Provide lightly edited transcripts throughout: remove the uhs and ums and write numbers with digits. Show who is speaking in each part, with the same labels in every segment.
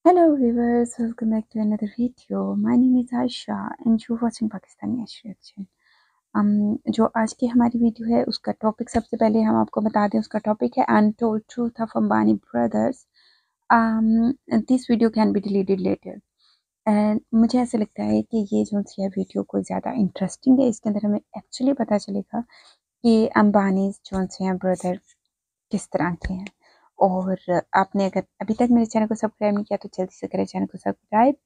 Speaker 1: Hello viewers, welcome back to another video. My name is Aisha and you're watching Pakistani Ash Reaction. जो आज की हमारी video है उसका टॉपिक सबसे पहले हम आपको बता दें। उसका टॉपिक है untold truth of Ambani brothers. This video can be deleted later. And मुझे ऐसा लगता है कि ये जो है वीडियो कोई ज़्यादा इंटरेस्टिंग है. इसके अंदर हमें एक्चुअली पता चलेगा कि अंबानी जो हैं ब्रदर किस तरह के हैं. और आपने अगर अभी तक मेरे चैनल को सब्सक्राइब नहीं किया तो जल्दी से करें चैनल को subscribe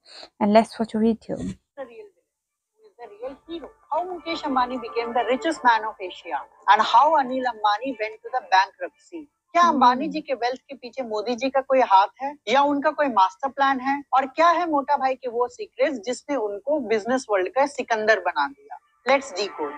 Speaker 1: and let's watch a video.
Speaker 2: The real hero. How Mukesh Ambani became the richest man of Asia and how Anil Ambani went to the bankruptcy. क्या अंबानी जी के वेल्थ के पीछे मोदी जी का कोई हाथ है या उनका कोई मास्टर प्लान है? और क्या है मोटा भाई के वो सीक्रेट्स जिसने उनको बिजनेस वर्ल्ड का सिकंदर बना दिया? Let's decode.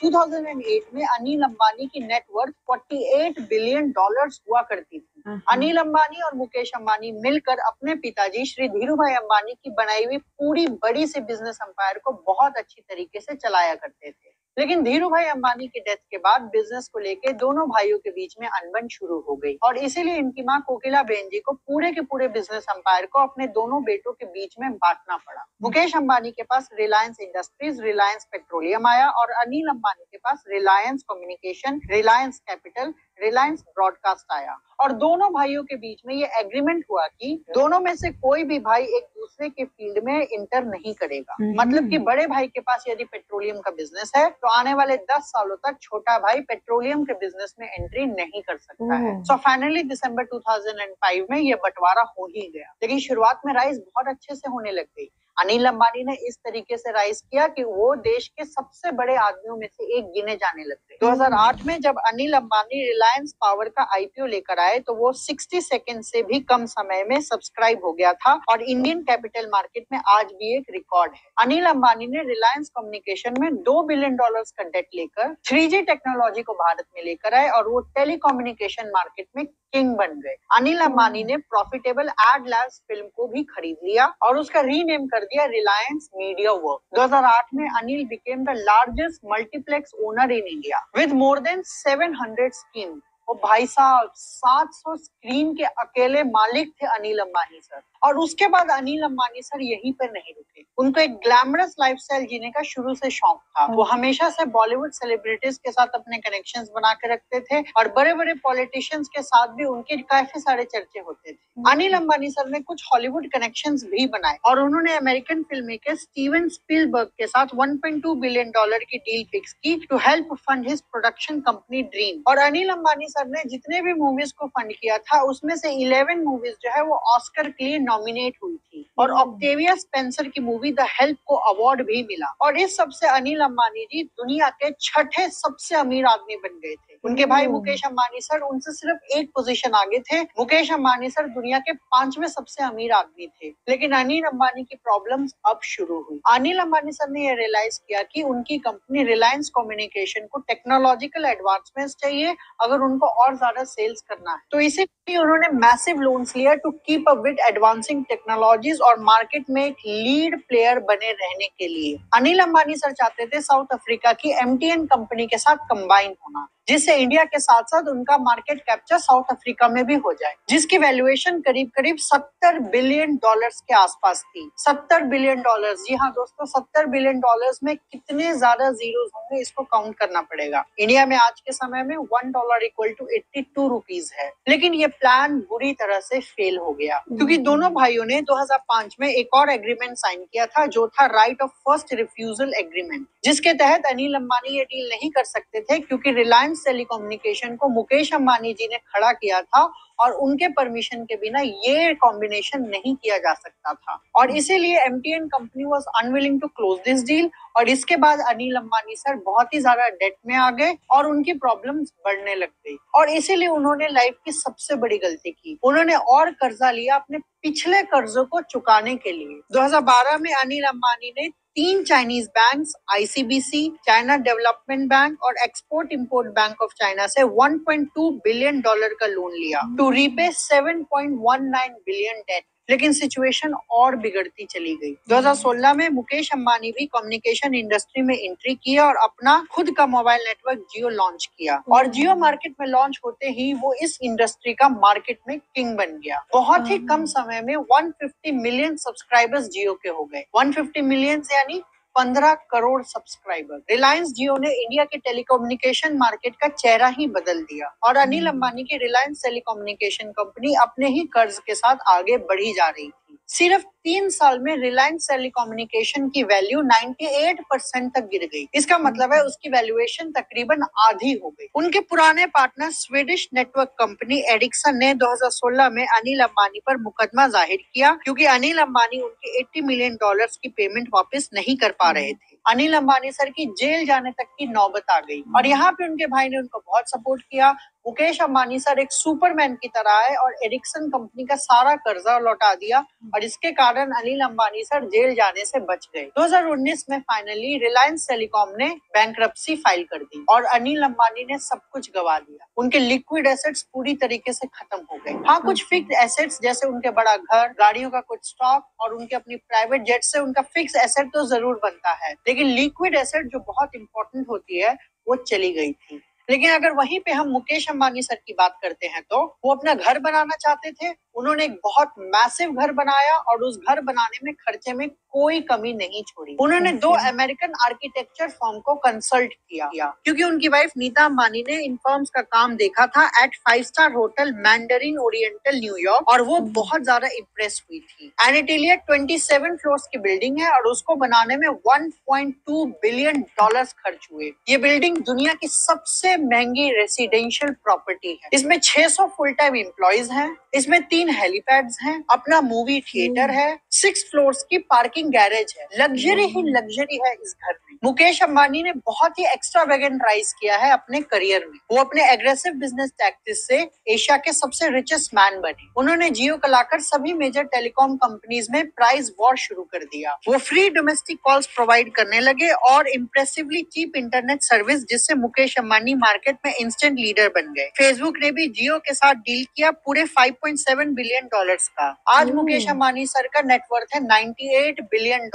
Speaker 2: 2008 में अनिल अंबानी की नेटवर्थ 48 बिलियन डॉलर्स हुआ करती थी. अनिल अंबानी और मुकेश अंबानी मिलकर अपने पिताजी श्री धीरूभाई अंबानी की बनाई हुई पूरी बड़ी सी बिजनेस एम्पायर को बहुत अच्छी तरीके से चलाया करते थे. लेकिन धीरूभाई अंबानी की डेथ के बाद बिजनेस को लेकर दोनों भाइयों के बीच में अनबन शुरू हो गई और इसीलिए इनकी मां कोकिला बेन जी को पूरे के पूरे बिजनेस एम्पायर को अपने दोनों बेटों के बीच में बांटना पड़ा. मुकेश अंबानी के पास रिलायंस इंडस्ट्रीज, रिलायंस पेट्रोलियम आया और अनिल अंबानी के पास Reliance Communication, Reliance Capital, Reliance Broadcast आया. और दोनों भाइयों के बीच में ये एग्रीमेंट हुआ कि दोनों में से कोई भी भाई एक दूसरे के फील्ड में इंटर नहीं करेगा. मतलब कि बड़े भाई के पास यदि पेट्रोलियम का बिजनेस है तो आने वाले 10 सालों तक छोटा भाई पेट्रोलियम के बिजनेस में एंट्री नहीं कर सकता है. सो फाइनली दिसंबर 2005 में ये बंटवारा हो ही गया. लेकिन शुरुआत में राइज बहुत अच्छे से होने लग गई. अनिल अंबानी ने इस तरीके से राइज किया कि वो देश के सबसे बड़े आदमियों में से एक गिने जाने लग गए. 2008 में जब अनिल अंबानी रिलायंस पावर का आईपीओ लेकर आए तो वो 60 सेकंड से भी कम समय में सब्सक्राइब हो गया था और इंडियन कैपिटल मार्केट में आज भी एक रिकॉर्ड है. अनिल अंबानी ने रिलायंस कम्युनिकेशन में $2 बिलियन का डेट लेकर 3G टेक्नोलॉजी को भारत में लेकर आए और वो टेलीकम्युनिकेशन मार्केट में किंग बन गए. अनिल अंबानी ने प्रॉफिटेबल एड लैब्स फिल्म को भी खरीद लिया और उसका रीनेम कर दिया रिलायंस मीडिया वर्क. 2008 में Anil became the largest multiplex owner in India with more than 700 screen. और भाई साहब 700 स्क्रीन के अकेले मालिक थे अनिल अंबानी सर. और उसके बाद अनिल अंबानी सर यहीं पर नहीं रुके. उनको एक ग्लैमरस लाइफस्टाइल जीने का शुरू से शौक था. वो हमेशा से बॉलीवुड सेलिब्रिटीज के साथ अपने कनेक्शंस बना के रखते थे और बड़े बड़े पॉलिटिशियंस के साथ भी उनके काफी सारे चर्चे होते थे. अनिल अंबानी सर ने कुछ हॉलीवुड कनेक्शंस भी बनाए और उन्होंने American film maker Steven Spielberg के साथ $1.2 बिलियन की डील फिक्स की to help fund his production company Dream. और अनिल अंबानी सर ने जितने भी मूवीज को फंड किया था उसमें से 11 मूवीज जो है वो ऑस्कर के लिए नॉमिनेट हुई थी और ऑक्टेविया स्पेंसर की मूवी द हेल्प को अवार्ड भी मिला. और इस सबसे अनिल अंबानी जी दुनिया के छठे सबसे अमीर आदमी बन गए थे. उनके भाई मुकेश अंबानी सर उनसे सिर्फ एक पोजीशन आगे थे. मुकेश अंबानी सर दुनिया के 5वें सबसे अमीर आदमी थे. लेकिन अनिल अंबानी की प्रॉब्लम्स अब शुरू हुई. अनिल अंबानी सर ने ये रियलाइज किया कि उनकी कंपनी रिलायंस कम्युनिकेशन को टेक्नोलॉजिकल एडवांसमेंट्स चाहिए अगर उनको और ज्यादा सेल्स करना है. तो इसीलिए उन्होंने मैसिव लोन्स लिया to keep up with advancing technologies और मार्केट में एक लीड प्लेयर बने रहने के लिए. अनिल अंबानी सर चाहते थे साउथ अफ्रीका की MTN कंपनी के साथ कंबाइन होना जिससे इंडिया के साथ साथ उनका मार्केट कैप्चर साउथ अफ्रीका में भी हो जाए, जिसकी वैल्यूएशन करीब करीब $70 बिलियन के आसपास थी. $70 बिलियन. जी हाँ दोस्तों, $70 बिलियन में कितने ज्यादा जीरोस होंगे इसको काउंट करना पड़ेगा. इंडिया में आज के समय में $1 इक्वल टू 82 रुपीज है. लेकिन ये प्लान बुरी तरह से फेल हो गया क्योंकि दोनों भाइयों ने 2005 में एक और एग्रीमेंट साइन किया था जो था right of first refusal agreement, जिसके तहत अनिल अंबानी ये डील नहीं कर सकते थे क्योंकि रिलायंस टेलीकम्युनिकेशन को मुकेश अंबानी जी ने खड़ा किया था और उनके परमिशन के बिना ये कॉम्बिनेशन नहीं किया जा सकता था. और इसीलिए MTN company was unwilling to close this deal. और इसके बाद अनिल अंबानी सर बहुत ही ज्यादा डेट में आ गए और उनकी प्रॉब्लम्स बढ़ने लग गई. और इसीलिए उन्होंने लाइफ की सबसे बड़ी गलती की. उन्होंने और कर्जा लिया अपने पिछले कर्जों को चुकाने के लिए. 2012 में अनिल अंबानी ने 3 Chinese banks ICBC, China Development Bank और Export Import Bank of China से $1.2 बिलियन का लोन लिया टू रीपे $7.19 बिलियन डेट. लेकिन सिचुएशन और बिगड़ती चली गई। 2016 में मुकेश अंबानी भी कम्युनिकेशन इंडस्ट्री में एंट्री किया और अपना खुद का मोबाइल नेटवर्क जियो लॉन्च किया और जियो मार्केट में लॉन्च होते ही वो इस इंडस्ट्री का मार्केट में किंग बन गया। बहुत ही कम समय में 150 मिलियन सब्सक्राइबर्स जियो के हो गए। 150 मिलियन यानी 15 करोड़ सब्सक्राइबर। रिलायंस जियो ने इंडिया के टेलीकम्युनिकेशन मार्केट का चेहरा ही बदल दिया और अनिल अंबानी की रिलायंस टेलीकम्युनिकेशन कंपनी अपने ही कर्ज के साथ आगे बढ़ी जा रही थी। सिर्फ 3 साल में रिलायंस टेलीकम्युनिकेशन की वैल्यू 98% तक गिर गई। इसका मतलब है उसकी वैल्यूएशन तकरीबन आधी हो गई। उनके पुराने partner Swedish network company addiction ने 2016 में अनिल अंबानी पर मुकदमा जाहिर किया क्योंकि अनिल अंबानी उनके $80 मिलियन की पेमेंट वापस नहीं कर पा रहे थे। अनिल अंबानी सर की जेल जाने तक की नौबत आ गई और यहाँ पे उनके भाई ने उनको बहुत सपोर्ट किया। मुकेश अंबानी सर एक सुपरमैन की तरह आए और एरिक्सन कंपनी का सारा कर्जा लौटा दिया और इसके कारण अनिल अंबानी सर जेल जाने से बच गए। 2019 में फाइनली रिलायंस टेलीकॉम ने बैंकरप्सी फाइल कर दी और अनिल अंबानी ने सब कुछ गवा दिया। उनके लिक्विड एसेट्स पूरी तरीके से खत्म हो गए। हाँ, कुछ फिक्स एसेट्स जैसे उनके बड़ा घर, गाड़ियों का कुछ स्टॉक और उनके अपनी प्राइवेट जेट से उनका फिक्स एसेट तो जरूर बनता है, लेकिन लिक्विड एसेट जो बहुत इंपॉर्टेंट होती है वो चली गई थी। लेकिन अगर वहीं पे हम मुकेश अंबानी सर की बात करते हैं तो वो अपना घर बनाना चाहते थे। उन्होंने एक बहुत मैसिव घर बनाया और उस घर बनाने में खर्चे में कोई कमी नहीं छोड़ी। उन्होंने 2 अमेरिकन आर्किटेक्चर फर्म को कंसल्ट किया क्योंकि उनकी वाइफ नीता अंबानी ने इन फर्म्स का काम देखा था at 5 star hotel Mandarin Oriental New York और वो बहुत ज्यादा इम्प्रेस हुई थी। एनिटेलिया 27 फ्लोर्स की बिल्डिंग है और उसको बनाने में $1.2 बिलियन खर्च हुए। ये बिल्डिंग दुनिया की सबसे महंगी रेसिडेंशियल प्रॉपर्टी है। इसमें 600 फुल टाइम एम्प्लॉइज हैं, इसमें 3 हेलीपैड्स हैं, अपना मूवी थिएटर है, 6 फ्लोर्स की पार्किंग गैरेज है। लग्जरी ही लग्जरी है इस घर में। मुकेश अंबानी ने बहुत ही एक्स्ट्रावेगेंट राइज किया है अपने करियर में। वो अपने एग्रेसिव बिजनेस टैक्टिस से एशिया के सबसे रिचेस्ट मैन बने। उन्होंने जियो को लाकर सभी मेजर टेलीकॉम कंपनीज में प्राइस वॉर शुरू कर दिया। वो फ्री डोमेस्टिक कॉल्स प्रोवाइड करने लगे और इम्प्रेसिवली चीप इंटरनेट सर्विस, जिससे मुकेश अंबानी मार्केट में इंस्टेंट लीडर बन गए। फेसबुक ने भी जियो के साथ डील किया पूरे $5.7 बिलियन का। आज मुकेश अंबानी सर का नेटवर्थ है $98 बिलियन।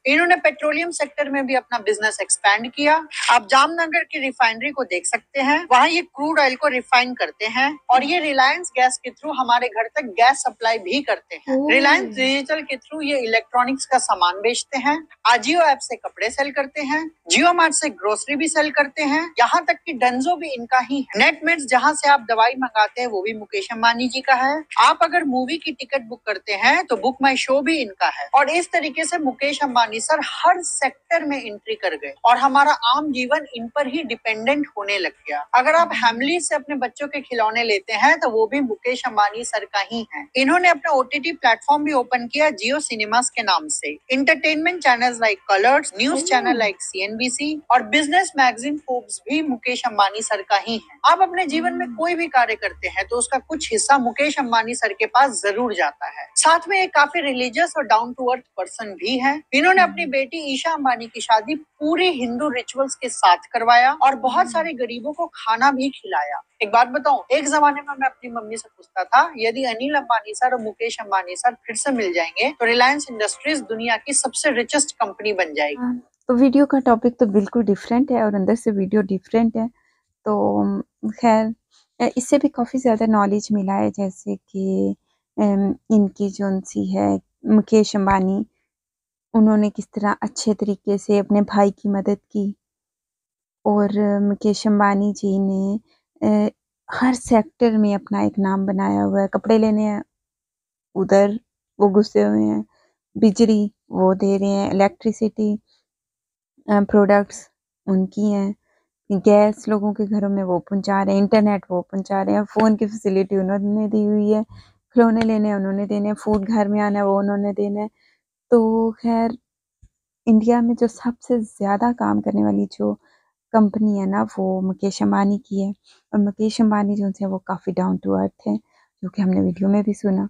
Speaker 2: इन्होंने पेट्रोलियम सेक्टर में भी अपना बिजनेस एक्सपैंड किया। आप जामनगर की रिफाइनरी को देख सकते हैं, वहाँ ये क्रूड ऑयल को रिफाइन करते हैं और ये रिलायंस गैस के थ्रू हमारे घर तक गैस सप्लाई भी करते हैं। रिलायंस डिजिटल के थ्रू ये इलेक्ट्रॉनिक्स का सामान बेचते हैं। आजियो ऐप से कपड़े सेल करते हैं, जियो मार्ट से ग्रोसरी भी सेल करते हैं, यहाँ तक कि डंजो भी इनका ही है। नेटमेट्स जहाँ से आप दवाई मंगाते हैं वो भी मुकेश अंबानी जी का है। आप अगर मूवी की टिकट बुक करते हैं तो बुक माई शो भी इनका है। और इस तरीके से मुकेश अंबानी सर हर सेक्टर में एंट्री कर गए और हमारा आम जीवन इन पर ही डिपेंडेंट होने लग गया। अगर आप हैमली से अपने बच्चों के खिलौने लेते हैं तो वो भी मुकेश अंबानी सर का ही है। इन्होंने अपना OTT प्लेटफॉर्म भी ओपन किया जियो सिनेमास के नाम से। Entertainment channels like colours, news channel like CNBC और बिजनेस मैगजीन फोर्ब्स भी मुकेश अंबानी सर का ही है। आप अपने जीवन में कोई भी कार्य करते हैं तो उसका कुछ हिस्सा मुकेश अंबानी सर के पास जरूर जाता है। साथ में एक काफी रिलीजियस और डाउन टू अर्थ पर्सन भी है। इन्होंने अपनी बेटी ईशा अंबानी की शादी पूरे हिंदू रिचुअल्स के साथ करवाया और बहुत सारे गरीबों को खाना भी खिलाया। एक बात बताऊं, एक जमाने में मैं अपनी मम्मी से पूछता था यदि अनिल अंबानी सर और मुकेश अंबानी सर फिर से मिल जाएंगे तो रिलायंस इंडस्ट्रीज दुनिया की सबसे रिचेस्ट कंपनी बन जाएगी।
Speaker 1: तो वीडियो का टॉपिक तो बिल्कुल डिफरेंट है और अंदर से वीडियो डिफरेंट है। तो खैर इससे भी काफ़ी ज़्यादा नॉलेज मिला है, जैसे कि इनकी जो सी है मुकेश अंबानी, उन्होंने किस तरह अच्छे तरीके से अपने भाई की मदद की और मुकेश अंबानी जी ने हर सेक्टर में अपना एक नाम बनाया हुआ है। कपड़े लेने हैं उधर वो घुसे हुए हैं, बिजली वो दे रहे हैं, इलेक्ट्रिसिटी प्रोडक्ट्स उनकी हैं, गैस लोगों के घरों में वो पहुंचा रहे हैं, इंटरनेट वो पहुंचा रहे हैं, फ़ोन की फैसिलिटी उन्होंने दी हुई है, खिलौने लेने उन्होंने देने हैं, फूड घर में आना है वो उन्होंने देना है। तो खैर इंडिया में जो सबसे ज़्यादा काम करने वाली जो कंपनी है ना वो मुकेश अंबानी की है और मुकेश अंबानी जो है वो काफ़ी डाउन टू अर्थ है, जो कि हमने वीडियो में भी सुना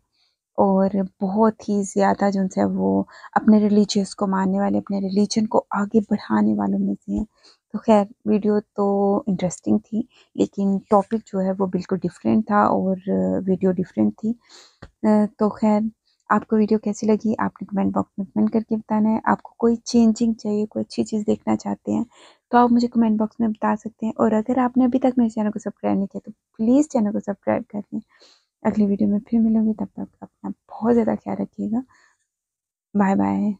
Speaker 1: और बहुत ही ज़्यादा जो है वो अपने रिलीजियस को मानने वाले, अपने रिलीजन को आगे बढ़ाने वालों में से हैं। तो खैर वीडियो तो इंटरेस्टिंग थी, लेकिन टॉपिक जो है वो बिल्कुल डिफरेंट था और वीडियो डिफरेंट थी। तो खैर आपको वीडियो कैसी लगी आपने कमेंट बॉक्स में कमेंट करके बताना है। आपको कोई चेंजिंग चाहिए, कोई अच्छी चीज़ देखना चाहते हैं तो आप मुझे कमेंट बॉक्स में बता सकते हैं। और अगर आपने अभी तक मेरे चैनल को सब्सक्राइब नहीं किया तो प्लीज़ चैनल को सब्सक्राइब कर लें। अगली वीडियो में फिर मिलूंगी, तब तक अपना बहुत ज़्यादा ख्याल रखिएगा। Bye bye.